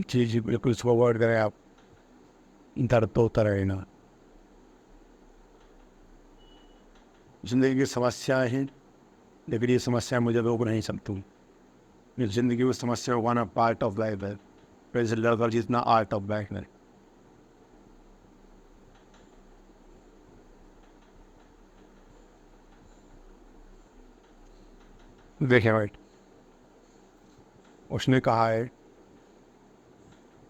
जी जी बिल्कुल, इसको अवॉइड करें आप। दर्द तो होता रहेगा। जिंदगी की समस्याएं हैं, लेकिन ये समस्या मुझे रोक नहीं सकती। ये जिंदगी में समस्या होना पार्ट ऑफ लाइफ है। फिर लड़का जितना आर्ट ऑफ लाइफ है। देखिए भाई, उसने कहा है,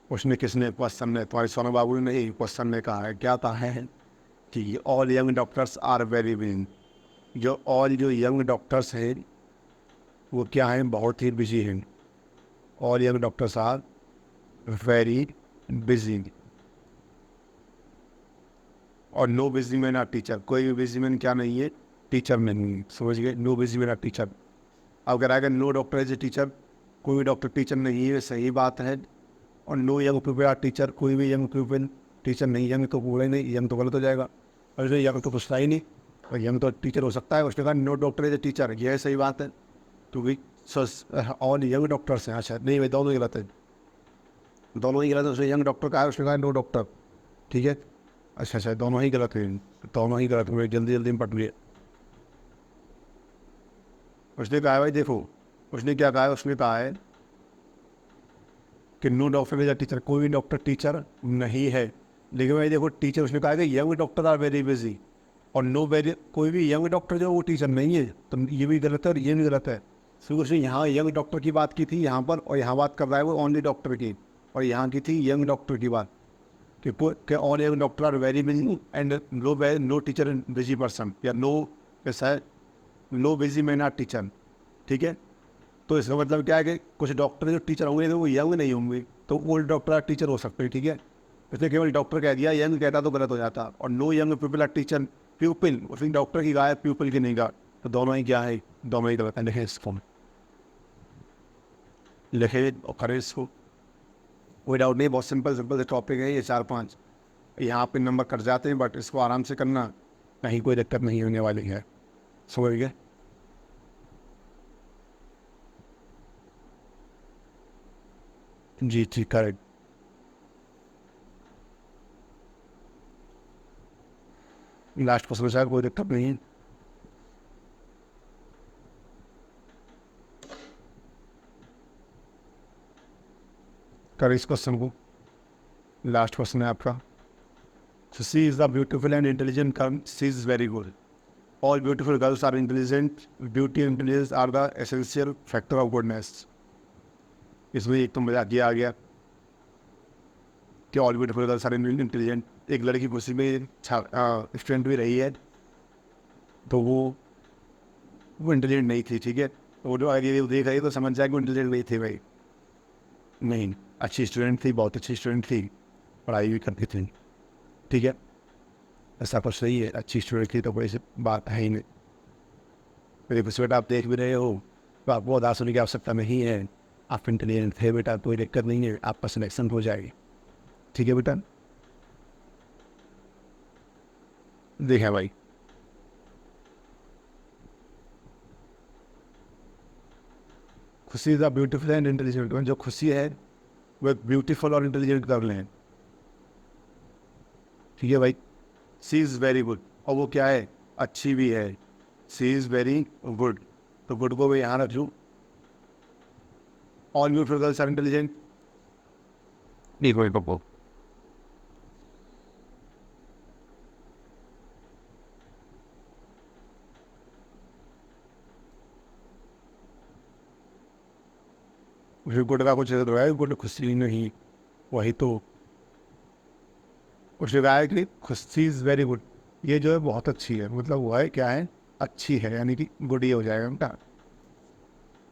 उसने किसने, क्वेश्चन ने, तुम्हारे सोना बाबू ने नहीं, क्वेश्चन ने कहा है। क्या कहा है कि all young doctors are very busy. जो ऑल जो यंग डॉक्टर्स हैं वो क्या हैं, बहुत ही बिजी हैं। All young doctors are very busy. और no busy man are teacher. कोई भी बिजी मैन क्या नहीं है, टीचर नहीं है। समझ गए, no busy man are teacher. अब अगर आएगा no doctor as a teacher, कोई भी डॉक्टर टीचर नहीं है, सही बात है। और no young people are teacher, कोई भी यंग पीपल टीचर नहीं। यंग तो पूरा ही नहीं, यंग तो गलत हो जाएगा। और जो यंग तो पूछता ही नहीं, और यंग तो टीचर हो सकता है। उसने कहा no doctor as a teacher, यह सही बात है। क्योंकि ऑल यंग डॉक्टर्स हैं। अच्छा नहीं भाई, दोनों ही गलत है, दोनों ही गलत है। उसने यंग डॉक्टर कहा है, उसने कहा नो डॉक्टर। ठीक है, अच्छा अच्छा, दोनों ही गलत है, दोनों ही गलत है। जल्दी जल्दी में पढ़ लिए। उसने कहा है भाई देखो, उसने क्या कहा है, उसने कहा है कि no doctor is a teacher. कोई भी डॉक्टर टीचर नहीं है। लेकिन भाई देखो, टीचर उसने कहा है कि young doctor are very busy. और नो वेरी, कोई भी यंग डॉक्टर जो वो टीचर नहीं है, तो ये भी गलत है और ये भी गलत है। क्योंकि उसने यहाँ यंग डॉक्टर की बात की थी यहाँ पर, और यहाँ बात कर रहा है वो ओनली डॉक्टर की। और यहाँ की थी यंग डॉक्टर की बात, कि all young doctor are very busy and no no teacher in busy person, या नो, कैसा है, no busy man are teacher. ठीक है, तो इसका मतलब क्या है कि कुछ डॉक्टर जो टीचर होंगे तो वो यंग नहीं होंगे, तो ओल्ड डॉक्टर टीचर हो सकते हैं। ठीक है, इसने केवल डॉक्टर कह दिया, यंग कहता तो गलत हो जाता। और no young people are teacher, pupil, उसने डॉक्टर की गाय प्यूपिल की नहीं गा। तो दोनों ही क्या है, दोनों ही गलत है। लिखे इसको, लिखे और करें इसको। कोई डाउट नहीं, बहुत सिंपल सिंपल से टॉपिक है ये, 4-5 यहाँ पे नंबर कट जाते हैं, बट इसको आराम से करना, कहीं कोई दिक्कत नहीं होने वाली है। समझ गए। जी जी करेक्ट। लास्ट क्वेश्चन में शायद कोई दिक्कत नहीं है। करें इस क्वेश्चन को, लास्ट क्वेश्चन है आपका। So she is the beautiful and intelligent girl. She is very good. All beautiful girls are intelligent. Beauty and intelligence are the essential factor of goodness. इसमें एक तो मजाक किया आ गया कि all beautiful girls are intelligent. एक लड़की खुशी में स्टूडेंट भी रही है, तो वो इंटेलिजेंट नहीं थी। ठीक है, तो वो जो आगे वो देख रही है तो समझ जाए कि वो इंटेलिजेंट नहीं थी भाई। नहीं, अच्छी स्टूडेंट थी, बहुत अच्छी स्टूडेंट थी, पढ़ाई भी करती थी। ठीक है, ऐसा कुछ सही है, अच्छी स्टूडेंट थी तो कोई ऐसी बात है ही नहीं। मेरे कुछ बेटा आप देख भी रहे हो, तो आपको उदास होने की आवश्यकता नहीं है। आप इंटेलिजेंट थे बेटा, कोई दिक्कत नहीं है, आपका सिलेक्शन हो जाएगी। ठीक है बेटा। देखा भाई, खुशी is a beautiful and intelligent. जो खुशी है वो ब्यूटीफुल और इंटेलिजेंट कर लें। ठीक है भाई, सी इज़ वेरी गुड, और वो क्या है, अच्छी भी है। सी इज़ वेरी गुड, तो गुड को मैं यहाँ रख लूँ। All beautiful girls are intelligent, नहीं कोई को। फिर गुड का कुछ तो है, गुड खुशी नहीं, वही तो कुछ है कि खुशी इज़ वेरी गुड, ये जो है बहुत अच्छी है, मतलब वो है क्या है, अच्छी है, यानी कि गुड ही हो जाएगा उनका।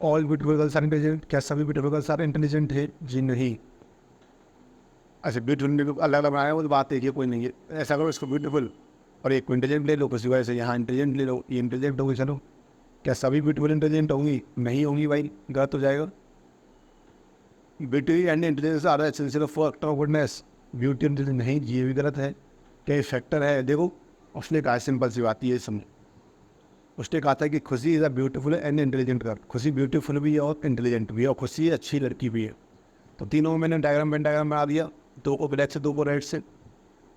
All beautiful girls are intelligent, क्या सभी ब्यूटीफुल गर्ल्स आर इंटेलिजेंट है? जी नहीं। अच्छा ब्यूटीफुल अलग अलग बनाया, वो तो बात एक ही, कोई नहीं है। ऐसा करो इसको ब्यूटीफुल और एक को इंटेलिजेंट ले लो, किसी को ऐसे यहाँ इंटेलिजेंट ले लो, ये इंटेलिजेंट होगी, चलो। क्या सभी ब्यूटीफुल इंटेलिजेंट होंगी? नहीं होंगी भाई, गलत हो जाएगा। Beauty and intelligence are essential factor of goodness, beauty intelligence नहीं, ये भी गलत है। क्या फैक्टर है? देखो उसने कहा सिंपल सी बात ये समझ, उसने कहा था कि खुशी is a beautiful and intelligent girl, खुशी ब्यूटीफुल भी है और इंटेलिजेंट भी है, और खुशी अच्छी लड़की भी है। तो तीनों में मैंने डायग्राम बना दिया, दो को ब्लैक से, दो को रेड से।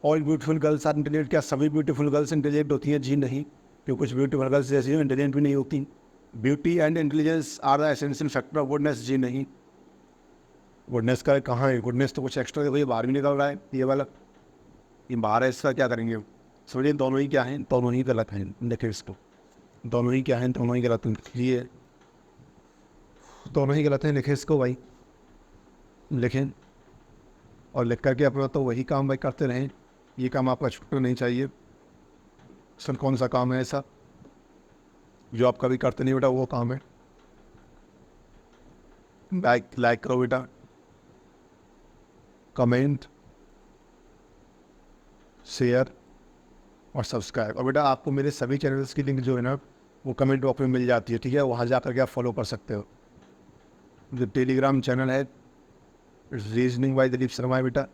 All beautiful girls are intelligent, क्या सभी ब्यूटीफुल गर्ल्स इंटेलिजेंट होती हैं? जी नहीं, क्योंकि कुछ ब्यूटीफुल गर्ल्स जैसी इंटेलिजेंट भी नहीं होती। Beauty and intelligence are the essential factor of goodness, जी नहीं। गुडनेस का कहाँ है? गुडनेस तो कुछ एक्स्ट्रा, देखो ये बाहर भी निकल रहा है, ये वाला ये बाहर है, इसका क्या करेंगे? समझिए दोनों ही क्या हैं, दोनों ही गलत हैं। देखिए इसको, दोनों ही क्या हैं, दोनों ही गलत हैं, ये दोनों ही गलत हैं। लिखे इसको भाई, लिखें, और लिख करके अपना तो वही काम भाई करते रहें, ये काम आपका छूटना नहीं चाहिए। सर कौन सा काम है ऐसा जो आप कभी करते नहीं बेटा? वो काम है लाइक करो बेटा, कमेंट, शेयर और सब्सक्राइब। और बेटा आपको मेरे सभी चैनल्स की लिंक जो है ना वो कमेंट बॉक्स में मिल जाती है, ठीक है? वहाँ जा करके आप फॉलो कर सकते हो। जो टेलीग्राम चैनल है रीजनिंग बाय दिलीप शर्मा है बेटा,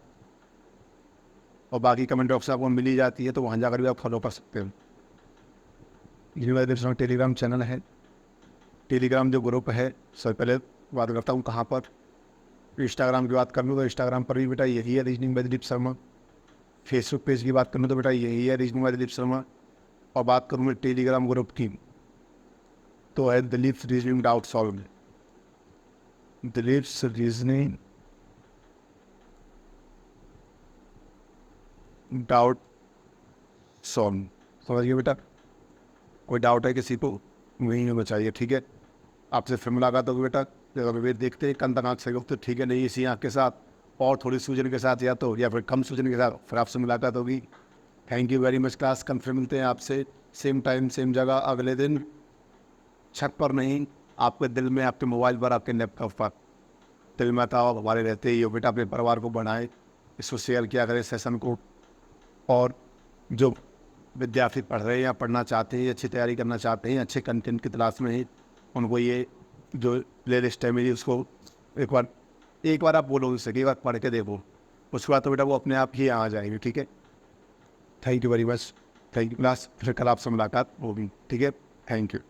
और बाकी कमेंट बॉक्स आपको मिल ही जाती है, तो वहाँ जाकर भी आप फॉलो कर सकते हो। दिलीप शर्मा टेलीग्राम चैनल है। टेलीग्राम जो ग्रुप है, सर पहले बात करता हूँ कहाँ पर। इंस्टाग्राम की बात कर लूँ तो इंस्टाग्राम पर भी बेटा यही है, reasoning bye Dilip Sharma. Facebook page की बात करूँ तो बेटा यही है, रीजनिंग बाय दिलीप शर्मा। और बात करूँ मैं टेलीग्राम ग्रुप की तो है Dilip reasoning doubt solve, Dilip reasoning doubt solve. समझिए बेटा, कोई डाउट है किसी को वहीं में बताइए, ठीक है? आपसे फिर मुलाकात होगी बेटा, जब वे देखते हैं कंदनाथ से तो ठीक है, नहीं इसी आँख के साथ और थोड़ी सूजन के साथ, या फिर कम सूजन के साथ, फिर आपसे मुलाकात होगी। Thank you very much class, कल फिर मिलते हैं आपसे सेम टाइम सेम जगह अगले दिन, छत पर नहीं, आपके दिल में, आपके मोबाइल पर, आपके लैपटॉप पर। दिल में था हमारे रहते ही हो बेटा, अपने परिवार को बढ़ाएं, इसको शेयर किया करें सेशन को। और जो विद्यार्थी पढ़ रहे हैं या पढ़ना चाहते हैं, अच्छी तैयारी करना चाहते हैं, अच्छे कंटेंट की तलाश में हैं, उनको ये जो प्ले लिस्ट है मेरी उसको एक बार आप बोलो उससे कि एक बार पढ़ के देखो, उसके बाद तो बेटा वो अपने आप ही आ जाएंगे, ठीक है? Thank you very much, thank you class, फिर कल आपसे मुलाकात होगी, ठीक है? Thank you.